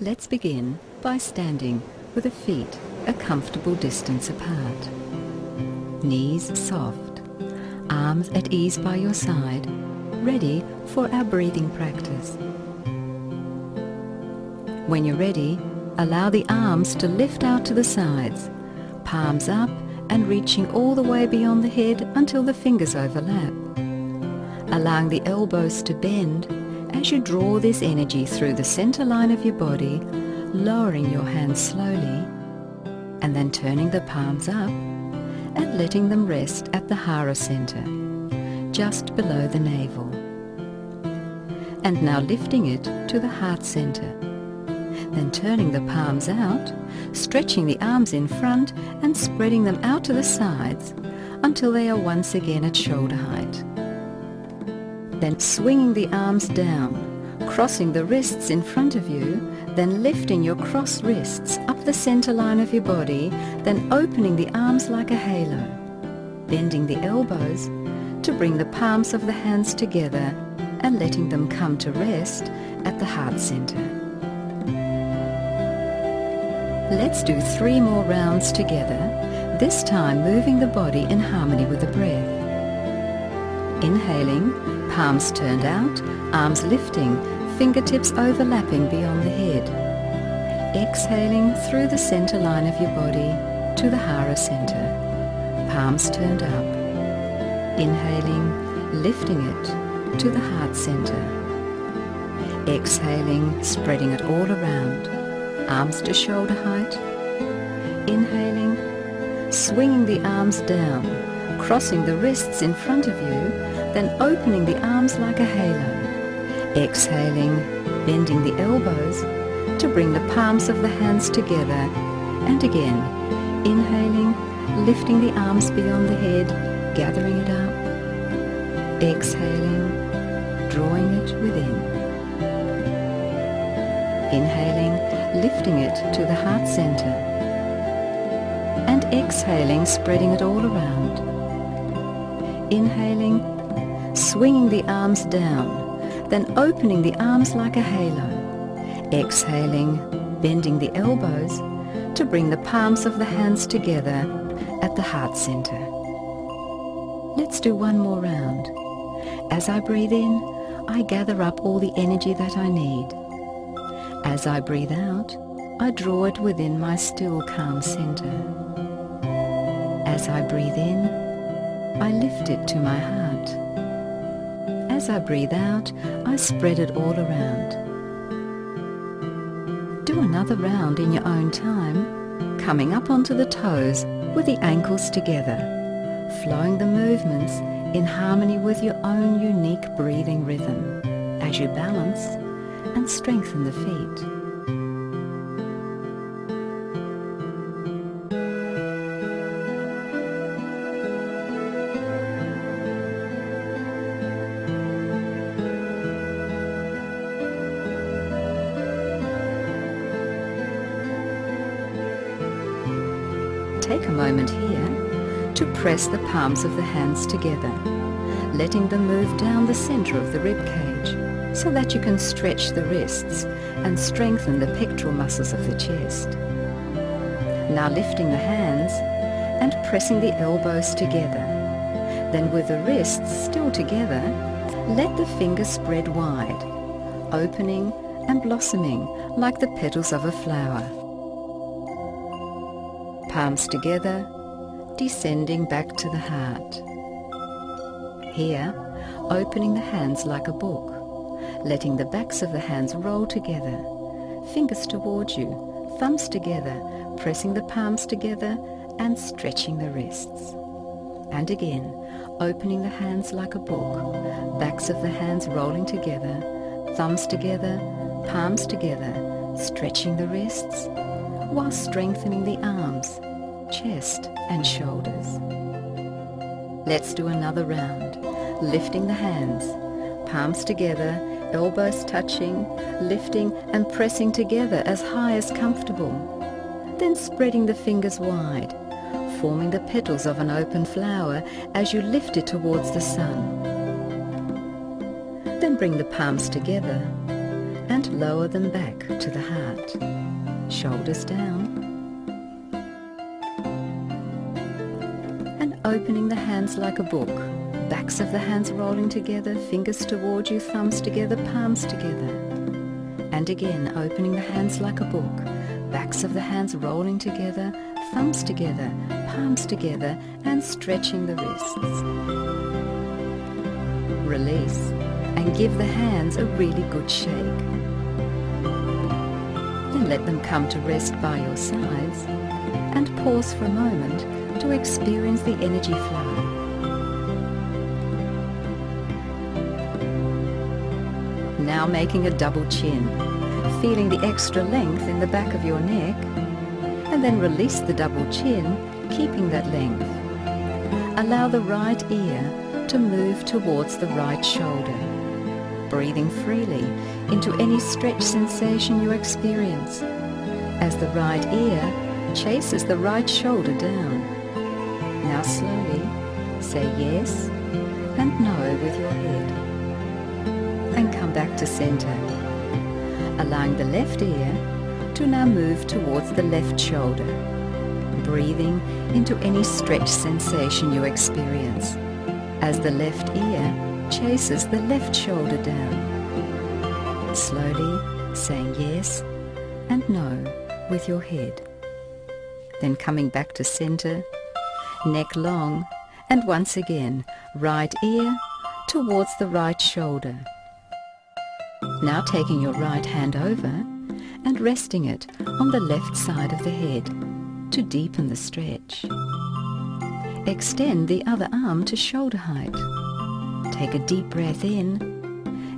Let's begin by standing with the feet a comfortable distance apart. Knees soft, arms at ease by your side, ready for our breathing practice. When you're ready, allow the arms to lift out to the sides, palms up and reaching all the way beyond the head until the fingers overlap. Allowing the elbows to bend as you draw this energy through the center line of your body, lowering your hands slowly, and then turning the palms up and letting them rest at the Hara center, just below the navel. And now lifting it to the heart center. Then turning the palms out, stretching the arms in front and spreading them out to the sides until they are once again at shoulder height. Then swinging the arms down, crossing the wrists in front of you, then lifting your crossed wrists up the center line of your body, then opening the arms like a halo, bending the elbows to bring the palms of the hands together and letting them come to rest at the heart center. Let's do 3 more rounds together, this time moving the body in harmony with the breath. Inhaling, palms turned out, arms lifting, fingertips overlapping beyond the head. Exhaling through the center line of your body to the Hara center, palms turned up. Inhaling, lifting it to the heart center. Exhaling, spreading it all around, arms to shoulder height. Inhaling, swinging the arms down, crossing the wrists in front of you, then opening the arms like a halo. Exhaling, bending the elbows to bring the palms of the hands together. And again, inhaling, lifting the arms beyond the head, gathering it up. Exhaling, drawing it within. Inhaling, lifting it to the heart center. And exhaling, spreading it all around. Inhaling, swinging the arms down, then opening the arms like a halo. Exhaling, bending the elbows to bring the palms of the hands together at the heart center. Let's do 1 more round. As I breathe in, I gather up all the energy that I need. As I breathe out, I draw it within my still, calm center. As I breathe in, I lift it to my heart. As I breathe out, I spread it all around. Do another round in your own time, coming up onto the toes with the ankles together, flowing the movements in harmony with your own unique breathing rhythm as you balance and strengthen the feet. Take a moment here to press the palms of the hands together, letting them move down the center of the rib cage so that you can stretch the wrists and strengthen the pectoral muscles of the chest. Now lifting the hands and pressing the elbows together. Then with the wrists still together, let the fingers spread wide, opening and blossoming like the petals of a flower. Palms together, descending back to the heart. Here, opening the hands like a book, letting the backs of the hands roll together, fingers towards you, thumbs together, pressing the palms together and stretching the wrists. And again, opening the hands like a book, backs of the hands rolling together, thumbs together, palms together, stretching the wrists, while strengthening the arms, chest and shoulders. Let's do another round, lifting the hands, palms together, elbows touching, lifting and pressing together as high as comfortable. Then spreading the fingers wide, forming the petals of an open flower as you lift it towards the sun. Then bring the palms together and lower them back to the heart. Shoulders down. And opening the hands like a book. Backs of the hands rolling together, fingers towards you, thumbs together, palms together. And again, opening the hands like a book. Backs of the hands rolling together, thumbs together, palms together, and stretching the wrists. Release and give the hands a really good shake. Then let them come to rest by your sides and pause for a moment to experience the energy flow. Now making a double chin, feeling the extra length in the back of your neck, and then release the double chin, keeping that length. Allow the right ear to move towards the right shoulder, breathing freely into any stretch sensation you experience as the right ear chases the right shoulder down. Now slowly say yes and no with your head. And come back to center, allowing the left ear to now move towards the left shoulder, breathing into any stretch sensation you experience as the left ear chases the left shoulder down. Slowly saying yes and no with your head. Then coming back to center, neck long, and once again, right ear towards the right shoulder. Now taking your right hand over and resting it on the left side of the head to deepen the stretch. Extend the other arm to shoulder height. Take a deep breath in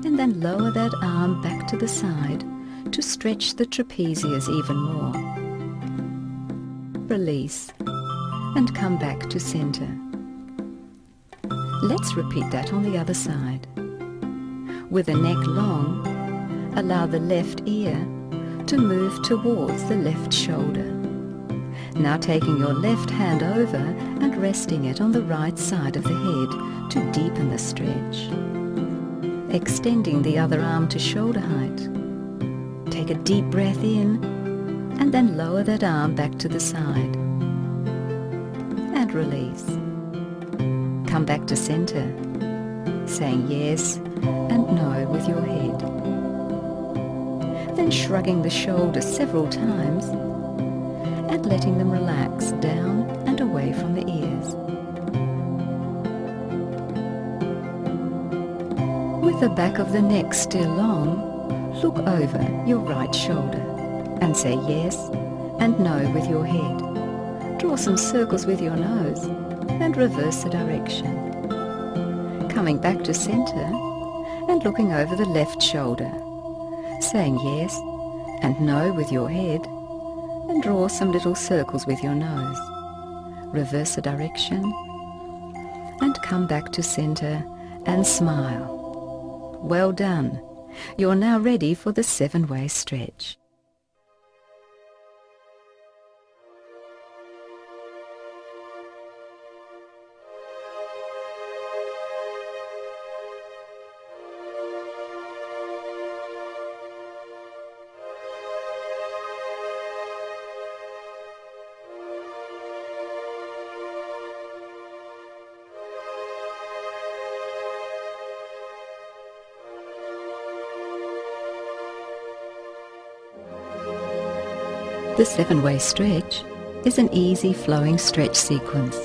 and then lower that arm back to the side to stretch the trapezius even more. Release and come back to center. Let's repeat that on the other side. With the neck long, allow the left ear to move towards the left shoulder. Now taking your left hand over and resting it on the right side of the head to deepen the stretch. Extending the other arm to shoulder height. Take a deep breath in and then lower that arm back to the side. And release. Come back to center, saying yes and no with your head. Then shrugging the shoulders several times and letting them relax down and away from the ears. With the back of the neck still long, look over your right shoulder and say yes and no with your head. Draw some circles with your nose and reverse the direction. Coming back to center and looking over the left shoulder, saying yes and no with your head, and draw some little circles with your nose. Reverse the direction and come back to center and smile. Well done. You're now ready for the 7-way stretch. The 7-way stretch is an easy flowing stretch sequence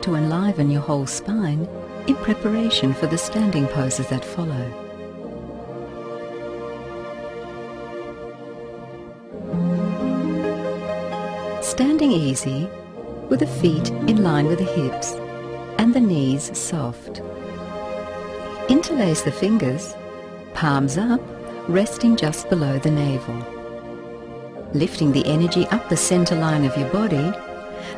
to enliven your whole spine in preparation for the standing poses that follow. Standing easy with the feet in line with the hips and the knees soft. Interlace the fingers, palms up, resting just below the navel. Lifting the energy up the center line of your body,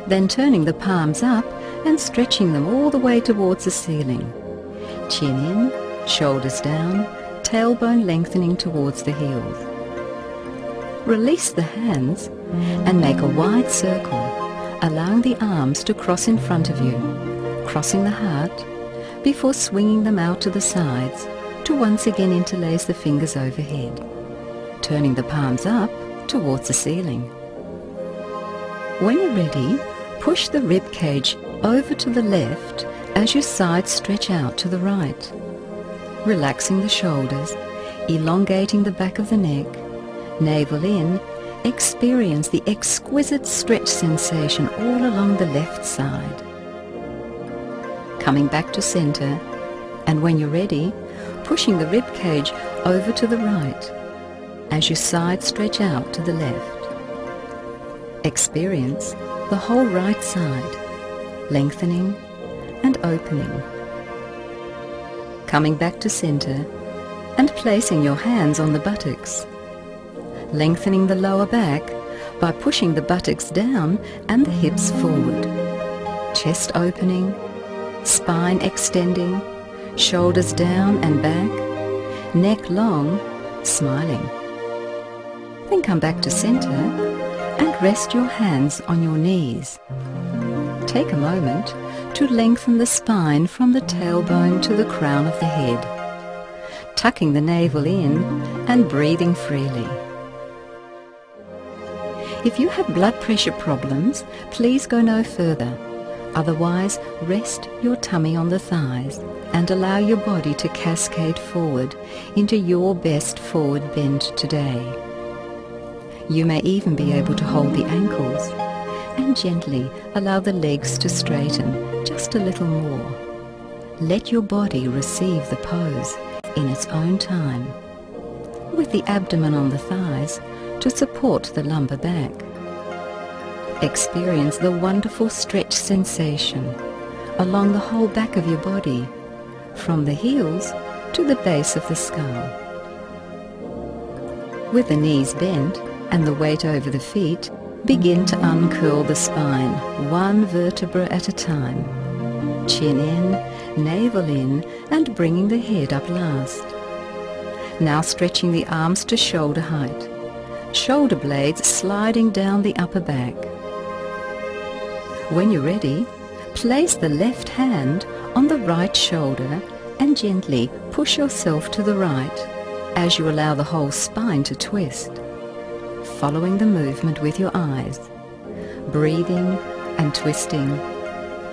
then turning the palms up and stretching them all the way towards the ceiling. Chin in, shoulders down, tailbone lengthening towards the heels. Release the hands and make a wide circle, allowing the arms to cross in front of you, crossing the heart, before swinging them out to the sides to once again interlace the fingers overhead. turning the palms up towards the ceiling. When you're ready, push the rib cage over to the left as your sides stretch out to the right, relaxing the shoulders, elongating the back of the neck, navel in. Experience the exquisite stretch sensation all along the left side. Coming back to center, and when you're ready, pushing the rib cage over to the right as your sides stretch out to the left. Experience the whole right side, lengthening and opening. Coming back to center and placing your hands on the buttocks. Lengthening the lower back by pushing the buttocks down and the hips forward. Chest opening, spine extending, shoulders down and back, neck long, smiling. Then come back to center and rest your hands on your knees. Take a moment to lengthen the spine from the tailbone to the crown of the head, tucking the navel in and breathing freely. If you have blood pressure problems, please go no further. Otherwise, rest your tummy on the thighs and allow your body to cascade forward into your best forward bend today. You may even be able to hold the ankles and gently allow the legs to straighten just a little more. Let your body receive the pose in its own time, with the abdomen on the thighs to support the lumbar back. Experience the wonderful stretch sensation along the whole back of your body, from the heels to the base of the skull. With the knees bent and the weight over the feet, begin to uncurl the spine, one vertebra at a time. Chin in, navel in, and bringing the head up last. Now stretching the arms to shoulder height. Shoulder blades sliding down the upper back. When you're ready, place the left hand on the right shoulder and gently push yourself to the right as you allow the whole spine to twist, following the movement with your eyes, breathing and twisting,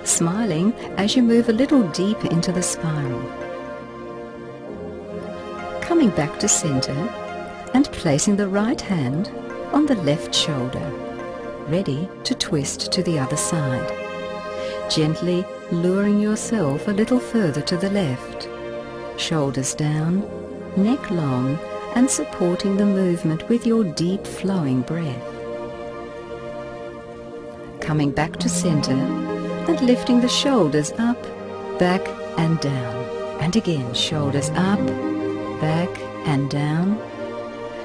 smiling as you move a little deeper into the spiral. Coming back to center and placing the right hand on the left shoulder, ready to twist to the other side, gently luring yourself a little further to the left, shoulders down, neck long, and supporting the movement with your deep flowing breath. Coming back to center and lifting the shoulders up, back and down, and again shoulders up, back and down.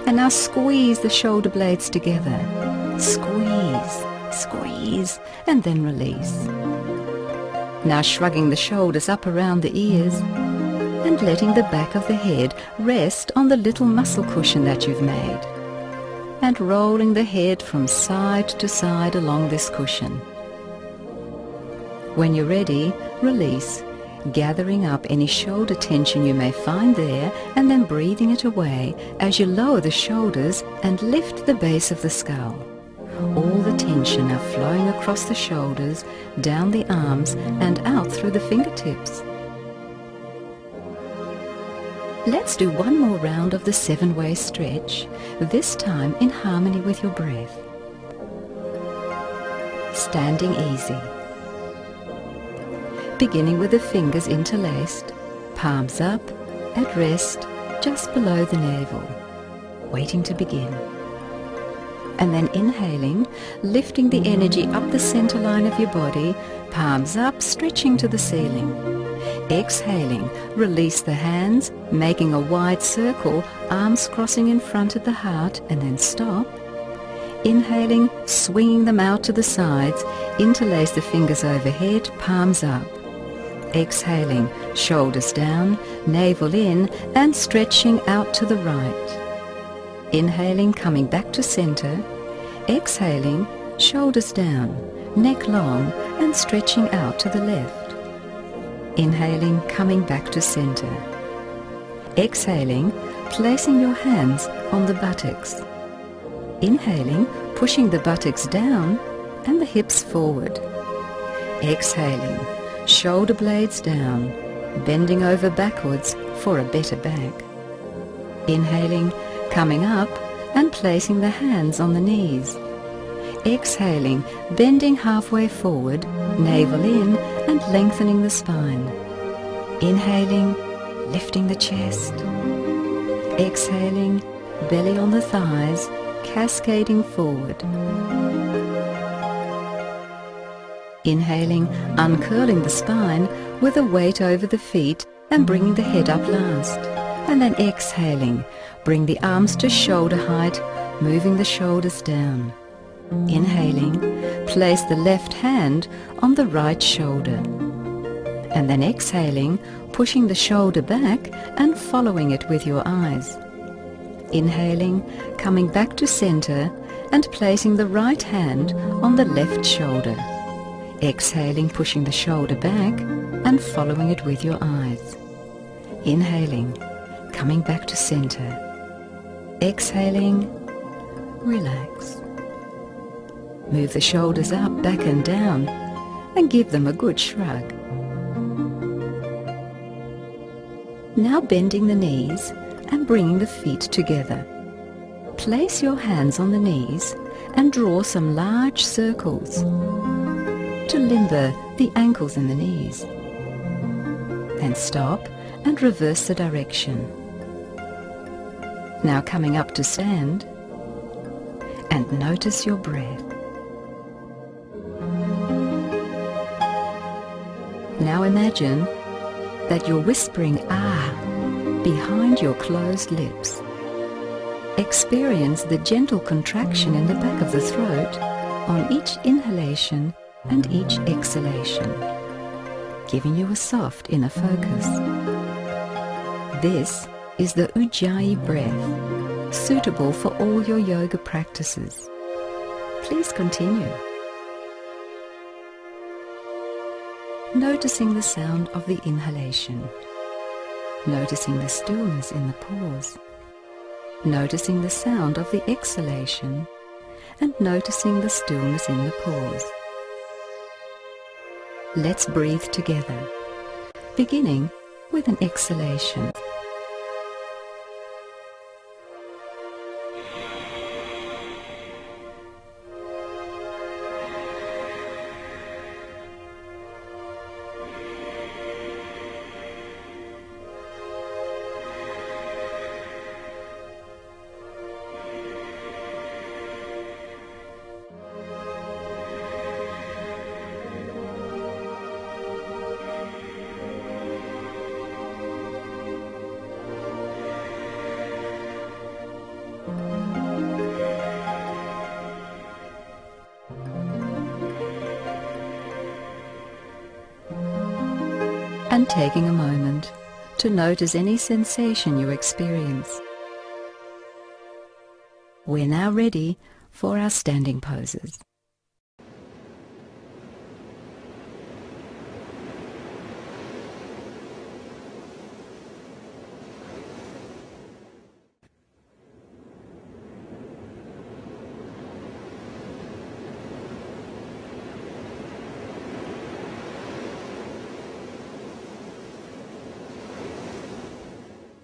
And now squeeze the shoulder blades together. Squeeze, squeeze, and then release. Now shrugging the shoulders up around the ears and letting the back of the head rest on the little muscle cushion that you've made. And rolling the head from side to side along this cushion. When you're ready, release, gathering up any shoulder tension you may find there and then breathing it away as you lower the shoulders and lift the base of the skull. All the tension now flowing across the shoulders, down the arms and out through the fingertips. Let's do one more round of the 7-way stretch, this time in harmony with your breath. Standing easy. Beginning with the fingers interlaced, palms up, at rest, just below the navel, waiting to begin. And then inhaling, lifting the energy up the center line of your body, palms up, stretching to the ceiling. Exhaling, release the hands, making a wide circle, arms crossing in front of the heart, and then stop. Inhaling, swinging them out to the sides, interlace the fingers overhead, palms up. Exhaling, shoulders down, navel in, and stretching out to the right. Inhaling, coming back to center. Exhaling, shoulders down, neck long, and stretching out to the left. Inhaling, coming back to center. Exhaling, placing your hands on the buttocks. Inhaling, pushing the buttocks down and the hips forward. Exhaling, shoulder blades down, bending over backwards for a better back. Inhaling, coming up and placing the hands on the knees. Exhaling, bending halfway forward, navel in and lengthening the spine. Inhaling, lifting the chest. Exhaling, belly on the thighs, cascading forward. Inhaling, uncurling the spine with a weight over the feet and bringing the head up last. And then exhaling, bring the arms to shoulder height, moving the shoulders down. Inhaling, place the left hand on the right shoulder. And then exhaling, pushing the shoulder back and following it with your eyes. Inhaling, coming back to center and placing the right hand on the left shoulder. Exhaling, pushing the shoulder back and following it with your eyes. Inhaling, coming back to center. Exhaling, relax. Move the shoulders up, back and down, and give them a good shrug. Now bending the knees and bringing the feet together. Place your hands on the knees and draw some large circles to limber the ankles and the knees. Then stop and reverse the direction. Now coming up to stand and notice your breath. Now imagine that you're whispering "ah" behind your closed lips. Experience the gentle contraction in the back of the throat on each inhalation and each exhalation, giving you a soft inner focus. This is the Ujjayi breath, suitable for all your yoga practices. Please continue. Noticing the sound of the inhalation, noticing the stillness in the pause, noticing the sound of the exhalation, and noticing the stillness in the pause. Let's breathe together, beginning with an exhalation. And taking a moment to notice any sensation you experience. We're now ready for our standing poses.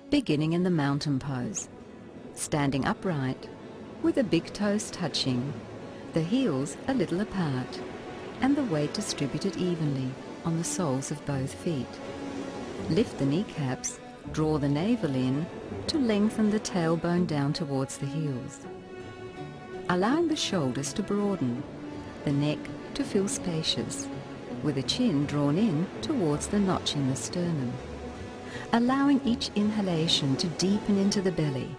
Beginning in the mountain pose, standing upright, with the big toes touching, the heels a little apart, and the weight distributed evenly on the soles of both feet. Lift the kneecaps, draw the navel in to lengthen the tailbone down towards the heels, allowing the shoulders to broaden, the neck to feel spacious, with the chin drawn in towards the notch in the sternum. Allowing each inhalation to deepen into the belly,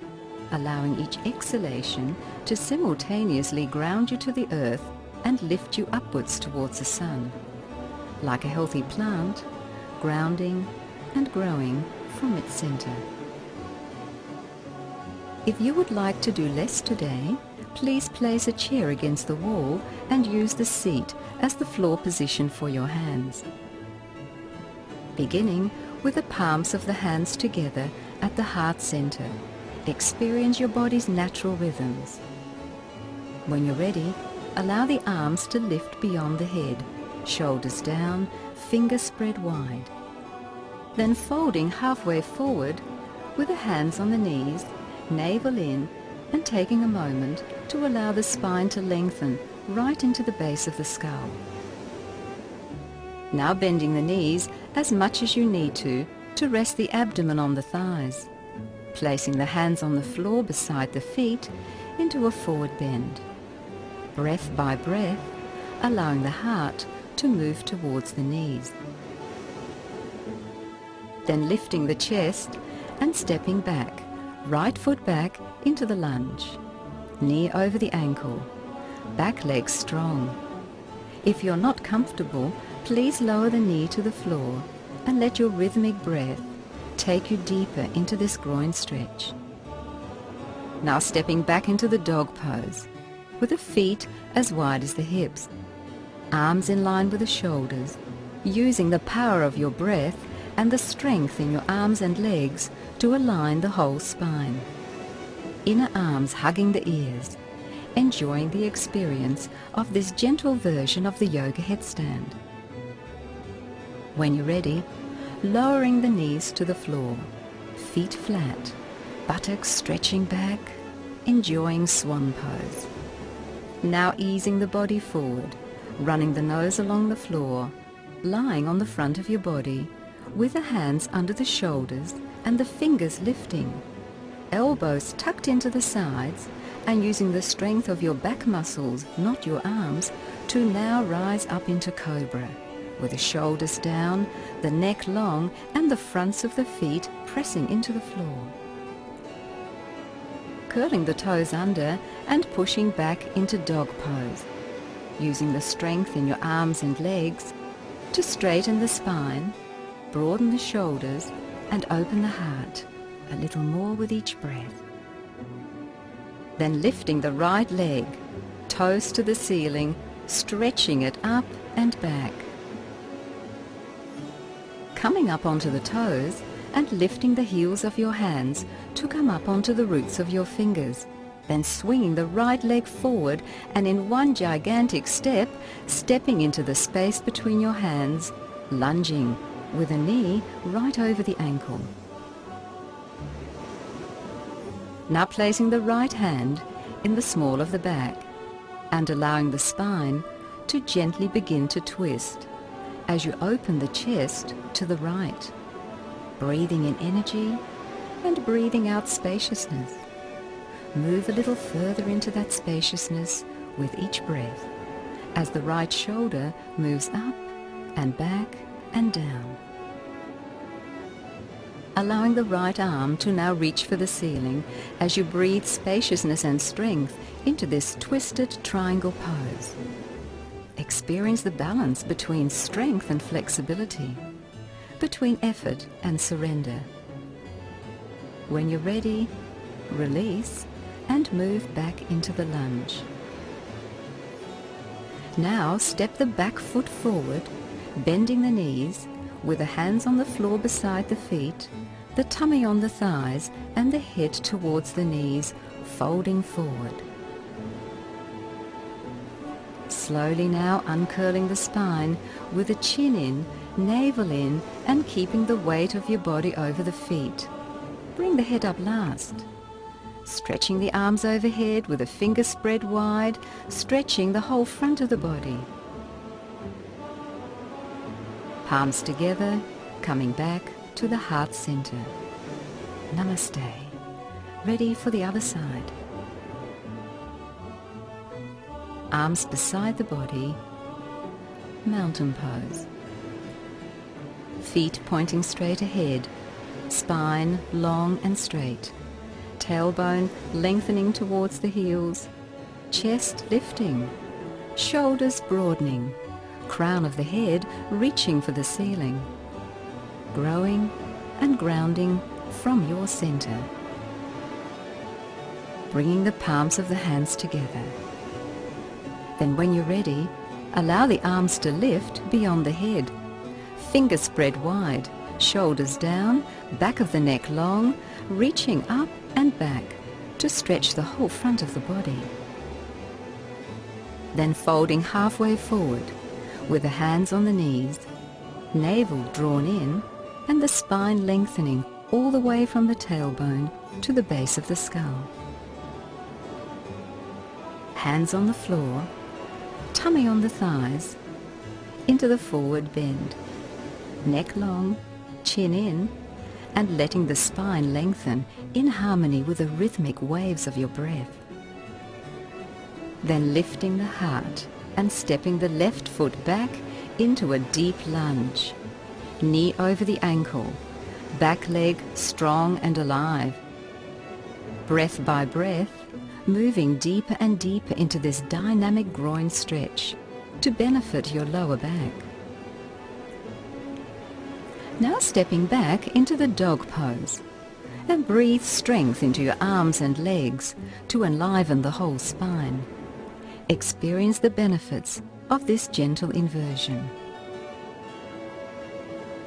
allowing each exhalation to simultaneously ground you to the earth and lift you upwards towards the sun. Like a healthy plant, grounding and growing from its center. If you would like to do less today, please place a chair against the wall and use the seat as the floor position for your hands. Beginning with the palms of the hands together at the heart center. Experience your body's natural rhythms. When you're ready, allow the arms to lift beyond the head, shoulders down, fingers spread wide. Then folding halfway forward with the hands on the knees, navel in, and taking a moment to allow the spine to lengthen right into the base of the skull. Now bending the knees as much as you need to rest the abdomen on the thighs, placing the hands on the floor beside the feet into a forward bend. Breath by breath, allowing the heart to move towards the knees. Then lifting the chest and stepping back, right foot back into the lunge. Knee over the ankle, back leg strong. If you're not comfortable, please lower the knee to the floor and let your rhythmic breath take you deeper into this groin stretch. Now stepping back into the dog pose, with the feet as wide as the hips, arms in line with the shoulders, using the power of your breath and the strength in your arms and legs to align the whole spine. Inner arms hugging the ears, enjoying the experience of this gentle version of the yoga headstand. When you're ready, lowering the knees to the floor, feet flat, buttocks stretching back, enjoying swan pose. Now easing the body forward, running the nose along the floor, lying on the front of your body, with the hands under the shoulders and the fingers lifting, elbows tucked into the sides, and using the strength of your back muscles, not your arms, to now rise up into cobra, with the shoulders down, the neck long, and the fronts of the feet pressing into the floor. Curling the toes under and pushing back into dog pose, using the strength in your arms and legs to straighten the spine, broaden the shoulders, and open the heart a little more with each breath. Then lifting the right leg, toes to the ceiling, stretching it up and back. Coming up onto the toes and lifting the heels of your hands to come up onto the roots of your fingers, then swinging the right leg forward and in one gigantic step, stepping into the space between your hands, lunging with a knee right over the ankle. Now placing the right hand in the small of the back and allowing the spine to gently begin to twist as you open the chest to the right, breathing in energy and breathing out spaciousness. Move a little further into that spaciousness with each breath as the right shoulder moves up and back and down. Allowing the right arm to now reach for the ceiling as you breathe spaciousness and strength into this twisted triangle pose. Experience the balance between strength and flexibility, between effort and surrender. When you're ready, release and move back into the lunge. Now step the back foot forward, bending the knees, with the hands on the floor beside the feet, the tummy on the thighs and the head towards the knees, folding forward. Slowly now uncurling the spine with the chin in, navel in, and keeping the weight of your body over the feet. Bring the head up last. Stretching the arms overhead with the fingers spread wide, stretching the whole front of the body. Palms together, coming back to the heart center. Namaste. Ready for the other side. Arms beside the body, mountain pose. Feet pointing straight ahead, spine long and straight. Tailbone lengthening towards the heels, chest lifting, shoulders broadening, crown of the head reaching for the ceiling, growing and grounding from your center. Bringing the palms of the hands together. Then when you're ready, allow the arms to lift beyond the head, fingers spread wide, shoulders down, back of the neck long, reaching up and back to stretch the whole front of the body. Then folding halfway forward with the hands on the knees, navel drawn in and the spine lengthening all the way from the tailbone to the base of the skull. Hands on the floor, tummy on the thighs, into the forward bend, neck long, chin in, and letting the spine lengthen in harmony with the rhythmic waves of your breath. Then lifting the heart and stepping the left foot back into a deep lunge, knee over the ankle, back leg strong and alive. Breath by breath, moving deeper and deeper into this dynamic groin stretch to benefit your lower back. Now stepping back into the dog pose and breathe strength into your arms and legs to enliven the whole spine. Experience the benefits of this gentle inversion.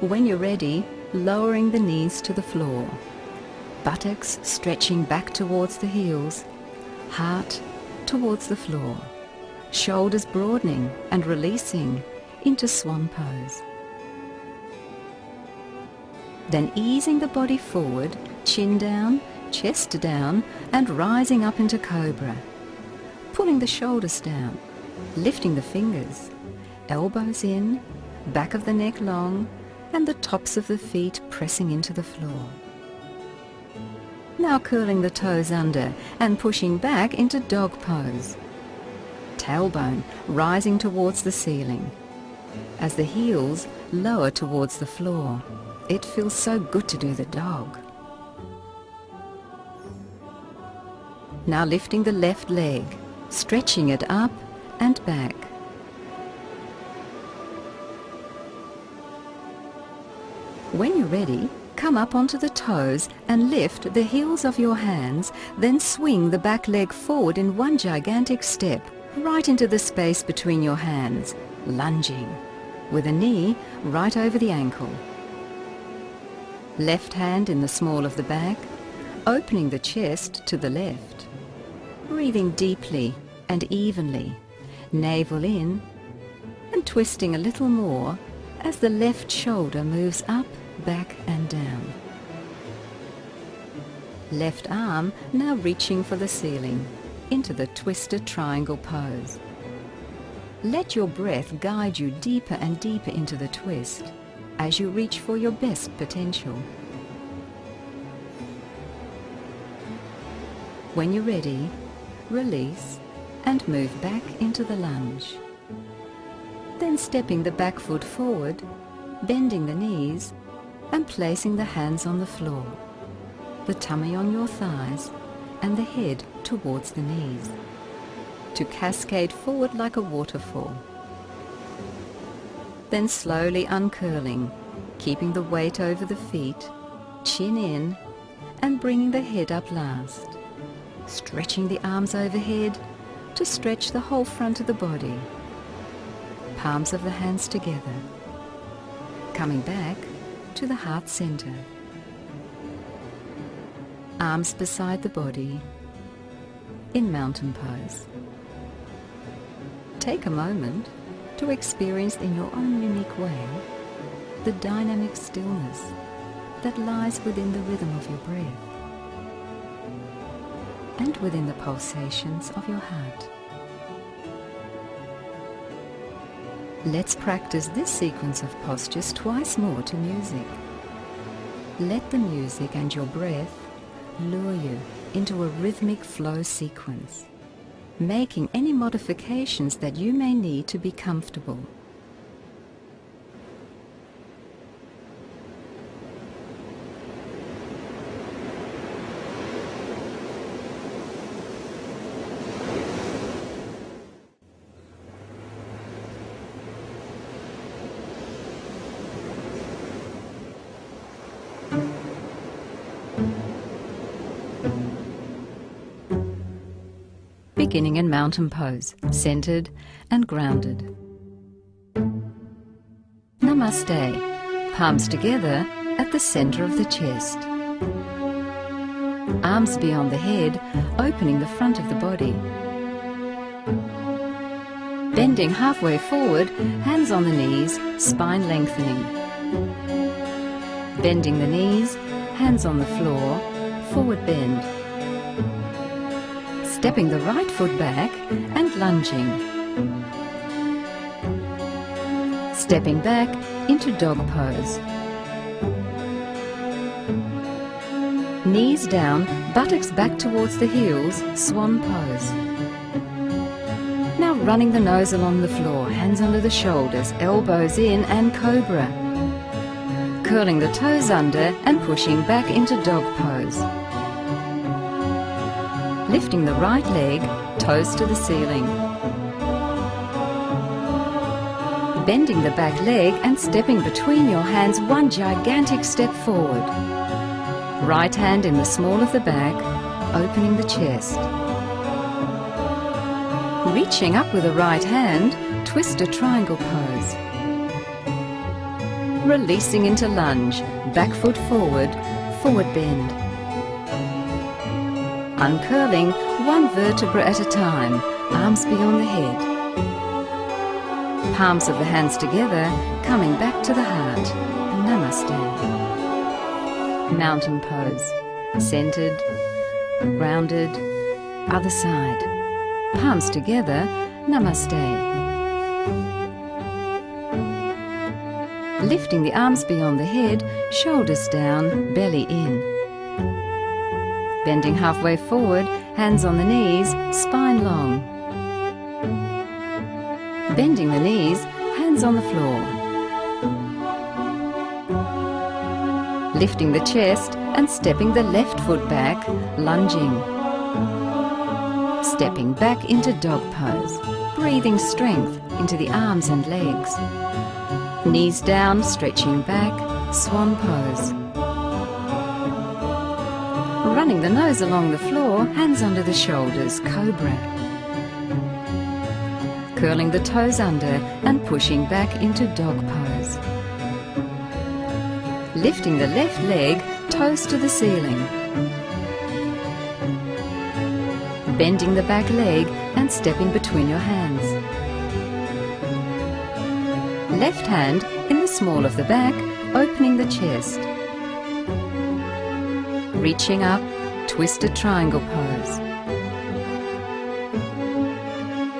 When you're ready, lowering the knees to the floor, buttocks stretching back towards the heels, heart towards the floor, shoulders broadening and releasing into swan pose. Then easing the body forward, chin down, chest down, and rising up into cobra. Pulling the shoulders down, lifting the fingers, elbows in, back of the neck long, and the tops of the feet pressing into the floor. Now curling the toes under and pushing back into dog pose. Tailbone rising towards the ceiling. As the heels lower towards the floor, it feels so good to do the dog. Now lifting the left leg, stretching it up and back. When you're ready, come up onto the toes and lift the heels of your hands, then swing the back leg forward in one gigantic step, right into the space between your hands, lunging, with a knee right over the ankle. Left hand in the small of the back, opening the chest to the left. Breathing deeply and evenly, navel in, and twisting a little more as the left shoulder moves up, back and down. Left arm now reaching for the ceiling, into the twisted triangle pose. Let your breath guide you deeper and deeper into the twist as you reach for your best potential. When you're ready, release and move back into the lunge. Then stepping the back foot forward, bending the knees and placing the hands on the floor, the tummy on your thighs and the head towards the knees, to cascade forward like a waterfall. Then slowly uncurling, keeping the weight over the feet, chin in and bringing the head up last. Stretching the arms overhead to stretch the whole front of the body. Palms of the hands together. Coming back to the heart center. Arms beside the body in mountain pose. Take a moment to experience in your own unique way the dynamic stillness that lies within the rhythm of your breath and within the pulsations of your heart. Let's practice this sequence of postures twice more to music. Let the music and your breath lure you into a rhythmic flow sequence, making any modifications that you may need to be comfortable. Beginning in mountain pose, centered and grounded. Namaste. Palms together at the center of the chest. Arms beyond the head, opening the front of the body. Bending halfway forward, hands on the knees, spine lengthening. Bending the knees, hands on the floor, forward bend. Stepping the right foot back and lunging. Stepping back into dog pose. Knees down, buttocks back towards the heels, swan pose. Now running the nose along the floor, hands under the shoulders, elbows in and cobra. Curling the toes under and pushing back into dog pose. Lifting the right leg, toes to the ceiling. Bending the back leg and stepping between your hands, one gigantic step forward. Right hand in the small of the back, opening the chest. Reaching up with the right hand, twist a triangle pose. Releasing into lunge, back foot forward, forward bend. Uncurling, one vertebra at a time, arms beyond the head. Palms of the hands together, coming back to the heart. Namaste. Mountain pose. Centered, grounded, other side. Palms together, Namaste. Lifting the arms beyond the head, shoulders down, belly in. Bending halfway forward, hands on the knees, spine long. Bending the knees, hands on the floor. Lifting the chest and stepping the left foot back, lunging. Stepping back into dog pose, breathing strength into the arms and legs. Knees down, stretching back, swan pose. Running the nose along the floor, hands under the shoulders, cobra. Curling the toes under and pushing back into dog pose. Lifting the left leg, toes to the ceiling. Bending the back leg and stepping between your hands. Left hand in the small of the back, opening the chest. Reaching up, twisted triangle pose.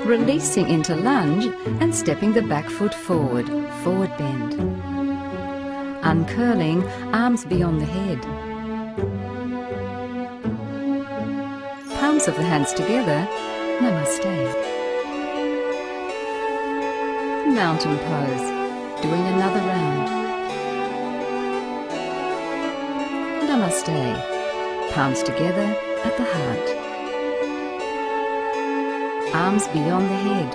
Releasing into lunge and stepping the back foot forward, forward bend. Uncurling, arms beyond the head. Palms of the hands together, Namaste. Mountain pose, doing another round. Namaste. Palms together at the heart. Arms beyond the head.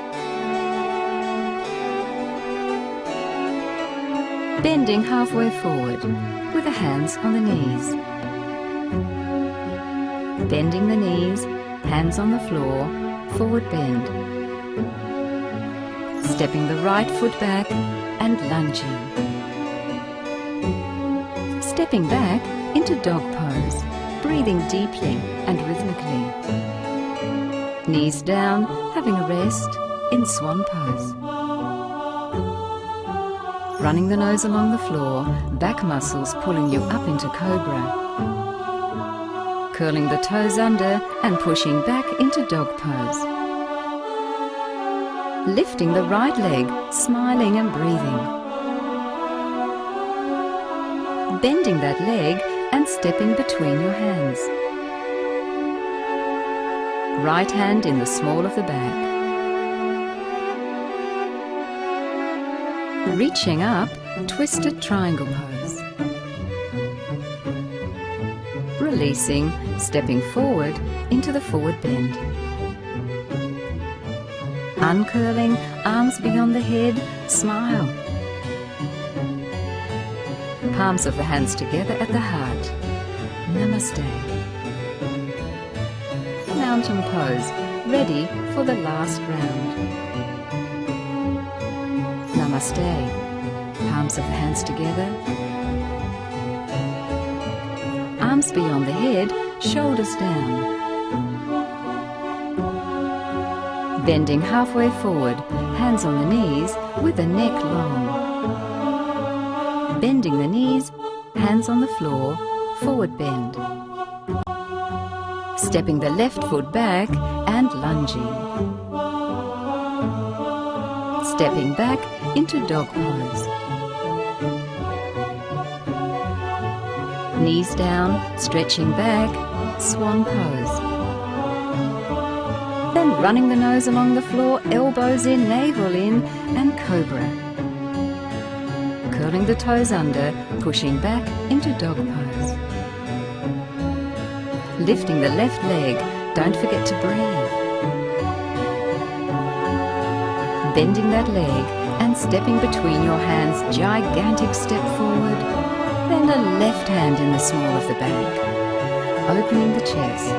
Bending halfway forward with the hands on the knees. Bending the knees, hands on the floor, forward bend. Stepping the right foot back and lunging. Stepping back into dog pose, breathing deeply and rhythmically. Knees down, having a rest in swan pose. Running the nose along the floor, back muscles pulling you up into cobra. Curling the toes under and pushing back into dog pose. Lifting the right leg, smiling and breathing. Bending that leg and stepping between your hands. Right hand in the small of the back. Reaching up, twisted triangle pose. Releasing, stepping forward into the forward bend. Uncurling, arms beyond the head, smile. Palms of the hands together at the heart. Namaste. Mountain pose, ready for the last round. Namaste. Palms of the hands together. Arms beyond the head, shoulders down. Bending halfway forward, hands on the knees with the neck long. Bending the knees, hands on the floor, forward bend. Stepping the left foot back and lunging. Stepping back into dog pose. Knees down, stretching back, swan pose. Then running the nose along the floor, elbows in, navel in, and cobra. Curling the toes under, pushing back into dog pose. Lifting the left leg, don't forget to breathe. Bending that leg and stepping between your hands, gigantic step forward. Then a left hand in the small of the back, opening the chest.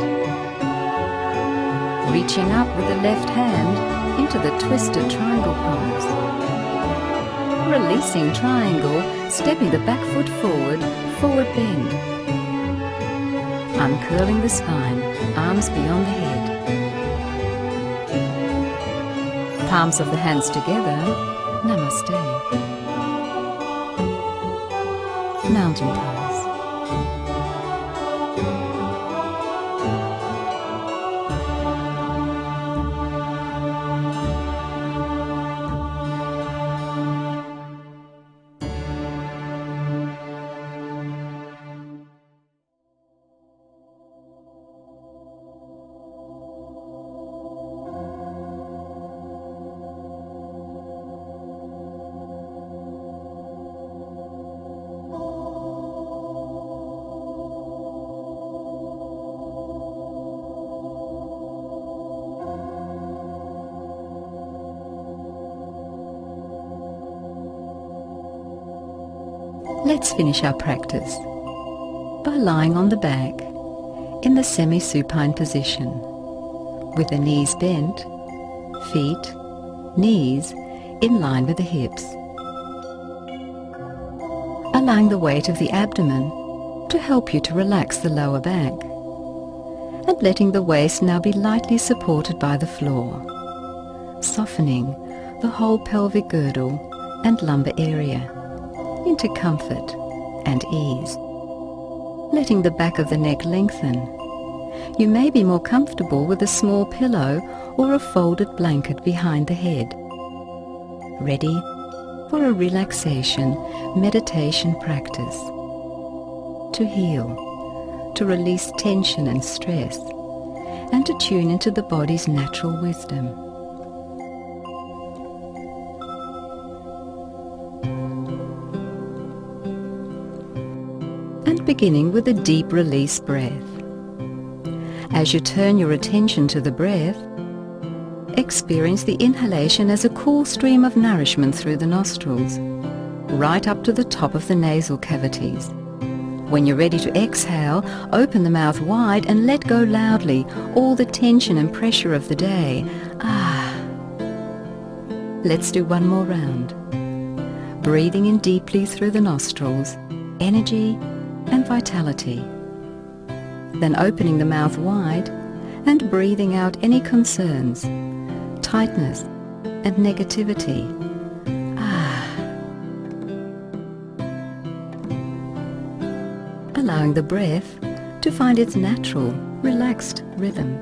Reaching up with the left hand into the twisted triangle pose. Releasing triangle, stepping the back foot forward, forward bend. Uncurling the spine, arms beyond the head. Palms of the hands together, namaste. Mountain pose. Let's finish our practice by lying on the back in the semi-supine position with the knees bent, feet, knees in line with the hips. Allowing the weight of the abdomen to help you to relax the lower back and letting the waist now be lightly supported by the floor, softening the whole pelvic girdle and lumbar area into comfort and ease. Letting the back of the neck lengthen. You may be more comfortable with a small pillow or a folded blanket behind the head. Ready for a relaxation meditation practice. To heal, to release tension and stress, and to tune into the body's natural wisdom. Beginning with a deep release breath. As you turn your attention to the breath, experience the inhalation as a cool stream of nourishment through the nostrils, right up to the top of the nasal cavities. When you're ready to exhale, open the mouth wide and let go loudly all the tension and pressure of the day. Let's do one more round. Breathing in deeply through the nostrils, energy and vitality. Then opening the mouth wide and breathing out any concerns, tightness and negativity. Allowing the breath to find its natural, relaxed rhythm.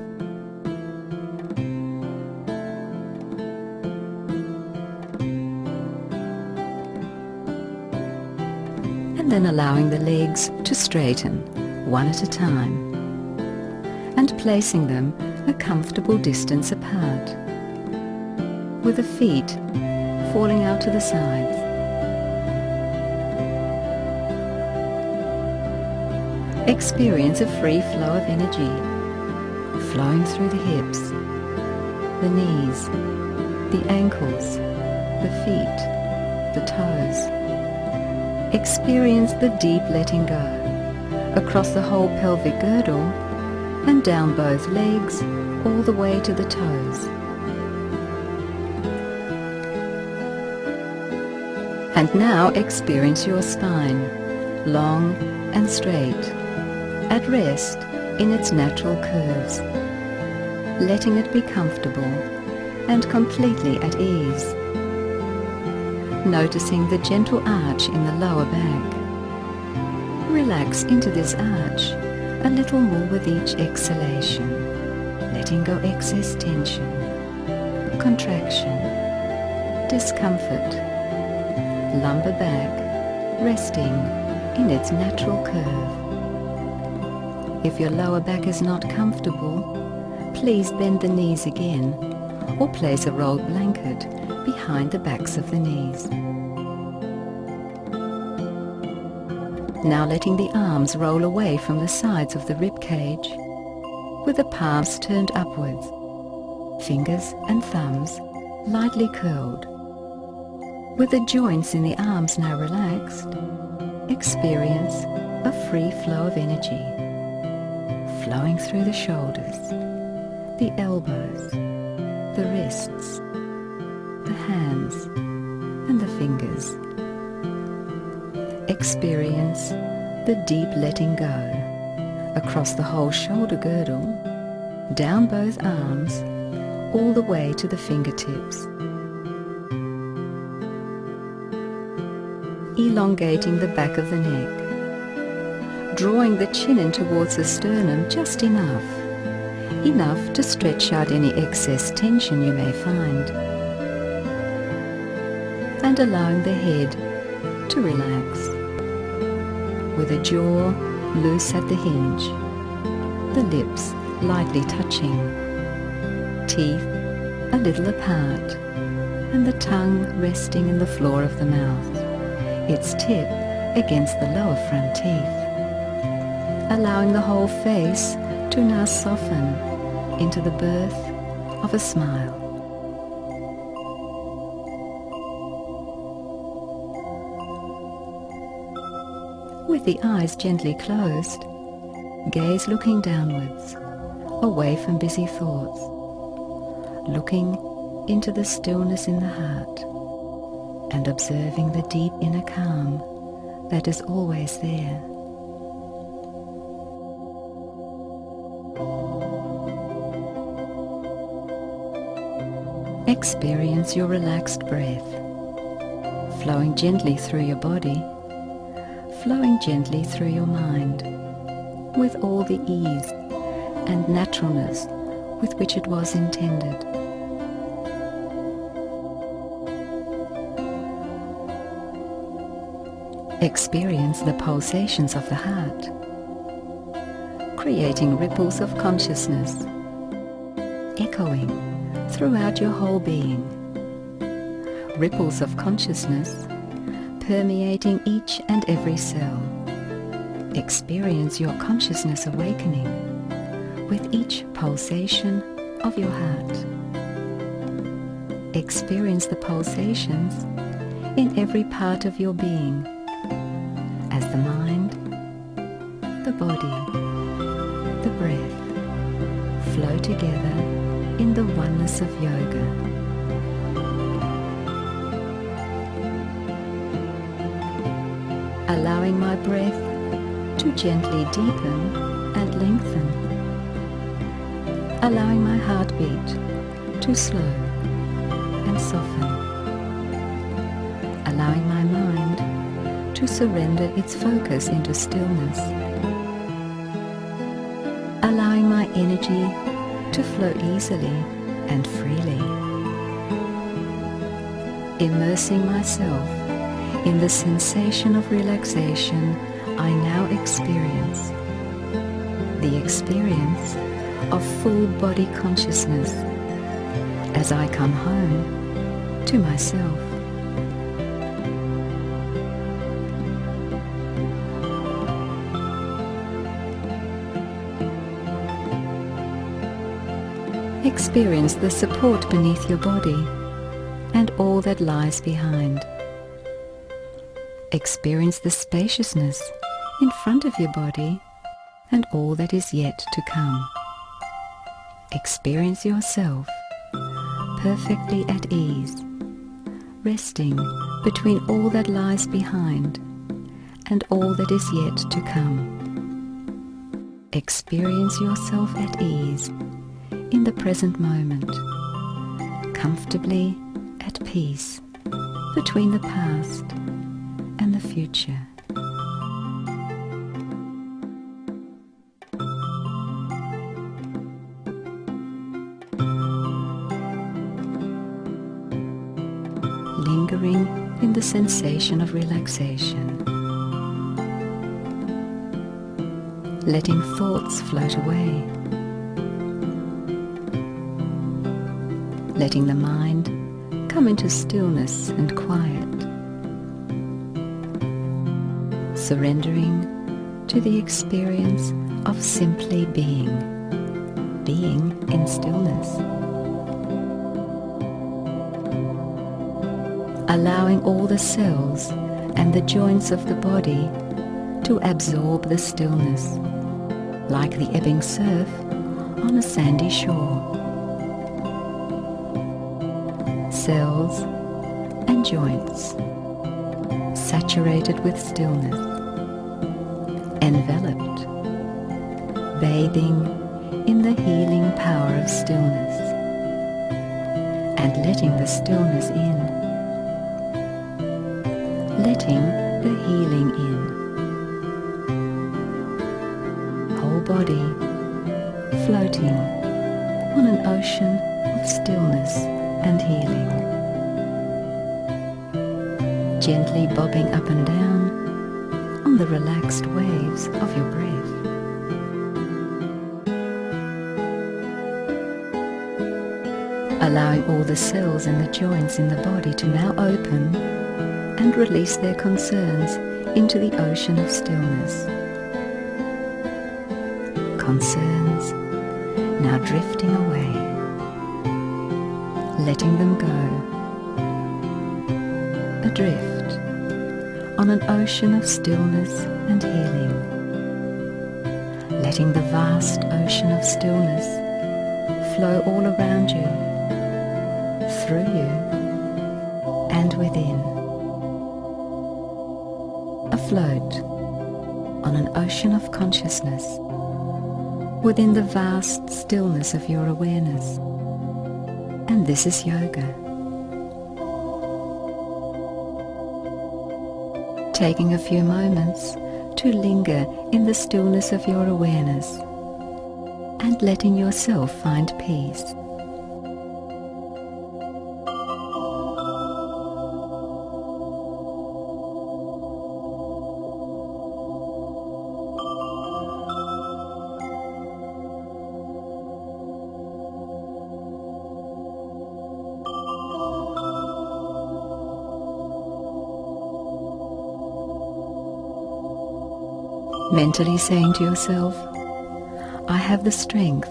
And then allowing the legs to straighten, one at a time, and placing them a comfortable distance apart, with the feet falling out to the sides. Experience a free flow of energy, flowing through the hips, the knees, the ankles, the feet, the toes. Experience the deep letting go across the whole pelvic girdle and down both legs all the way to the toes. And now experience your spine, long and straight, at rest in its natural curves, letting it be comfortable and completely at ease. Noticing the gentle arch in the lower back. Relax into this arch a little more with each exhalation, letting go excess tension, contraction, discomfort. Lumbar back resting in its natural curve. If your lower back is not comfortable, please bend the knees again or place a rolled blanket behind the backs of the knees. Now letting the arms roll away from the sides of the rib cage with the palms turned upwards, fingers and thumbs lightly curled. With the joints in the arms now relaxed, experience a free flow of energy, flowing through the shoulders, the elbows, the wrists, the hands and the fingers. Experience the deep letting go across the whole shoulder girdle, down both arms, all the way to the fingertips. Elongating the back of the neck, drawing the chin in towards the sternum just enough to stretch out any excess tension you may find, and allowing the head to relax, with the jaw loose at the hinge, the lips lightly touching, teeth a little apart, and the tongue resting in the floor of the mouth, its tip against the lower front teeth, allowing the whole face to now soften into the birth of a smile. With the eyes gently closed, gaze looking downwards, away from busy thoughts, looking into the stillness in the heart, and observing the deep inner calm that is always there. Experience your relaxed breath, flowing gently through your body, flowing gently through your mind, with all the ease and naturalness with which it was intended. Experience the pulsations of the heart, creating ripples of consciousness, echoing throughout your whole being. Ripples of consciousness permeating each and every cell. Experience your consciousness awakening with each pulsation of your heart. Experience the pulsations in every part of your being, as the mind, the body, the breath flow together in the oneness of yoga. Allowing my breath to gently deepen and lengthen. Allowing my heartbeat to slow and soften. Allowing my mind to surrender its focus into stillness. Allowing my energy to flow easily and freely. Immersing myself in the sensation of relaxation I now experience. The experience of full body consciousness as I come home to myself. Experience the support beneath your body and all that lies behind. Experience the spaciousness in front of your body and all that is yet to come. Experience yourself perfectly at ease, resting between all that lies behind and all that is yet to come. Experience yourself at ease in the present moment, comfortably at peace between the past and the future. Lingering in the sensation of relaxation. Letting thoughts float away. Letting the mind come into stillness and quiet. Surrendering to the experience of simply being in stillness. Allowing all the cells and the joints of the body to absorb the stillness, like the ebbing surf on a sandy shore. Cells and joints saturated with stillness, enveloped, bathing in the healing power of stillness, and letting the stillness in, letting the healing in. Whole body floating on an ocean of stillness and healing, gently bobbing up and down on the relaxed waves of your breath. Allowing all the cells and the joints in the body to now open and release their concerns into the ocean of stillness. Concerns now drifting away, letting them go, adrift on an ocean of stillness and healing, letting the vast ocean of stillness flow all around you, through you, and within. Afloat on an ocean of consciousness within the vast stillness of your awareness. And this is yoga. Taking a few moments to linger in the stillness of your awareness and letting yourself find peace. Mentally saying to yourself, I have the strength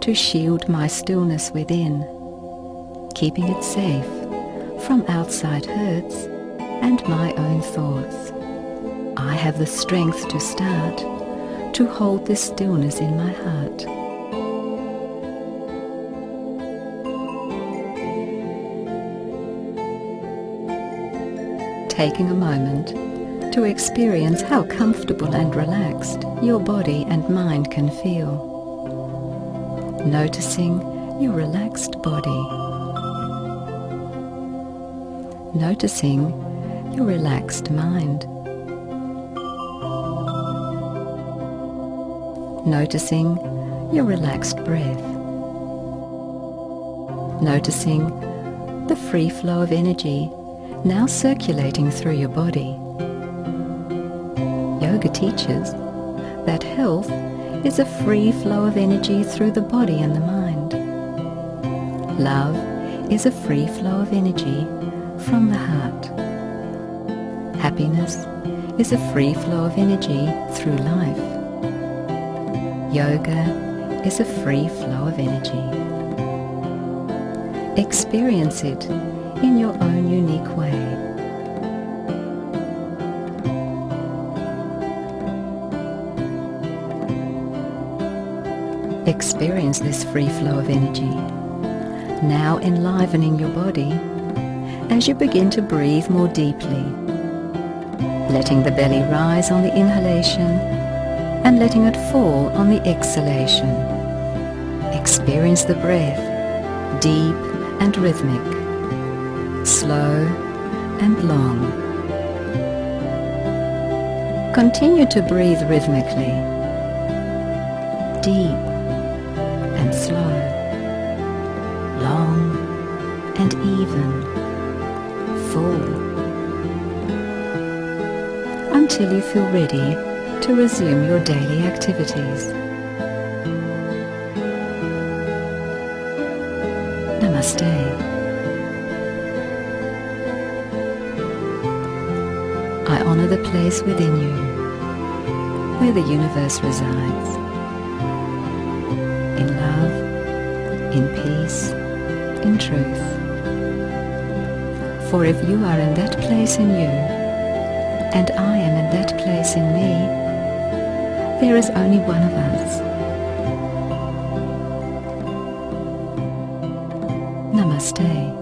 to shield my stillness within, keeping it safe from outside hurts and my own thoughts. I have the strength to start to hold this stillness in my heart. Taking a moment to experience how comfortable and relaxed your body and mind can feel. Noticing your relaxed body. Noticing your relaxed mind. Noticing your relaxed breath. Noticing the free flow of energy now circulating through your body. Yoga teaches that health is a free flow of energy through the body and the mind. Love is a free flow of energy from the heart. Happiness is a free flow of energy through life. Yoga is a free flow of energy. Experience it in your own unique way. Experience this free flow of energy, now enlivening your body as you begin to breathe more deeply, letting the belly rise on the inhalation and letting it fall on the exhalation. Experience the breath, deep and rhythmic, slow and long. Continue to breathe rhythmically, deep and slow, long and even, full, until you feel ready to resume your daily activities. Namaste. I honor the place within you, where the universe resides, in love, in peace, in truth. For if you are in that place in you, and I am in that place in me, there is only one of us. Namaste.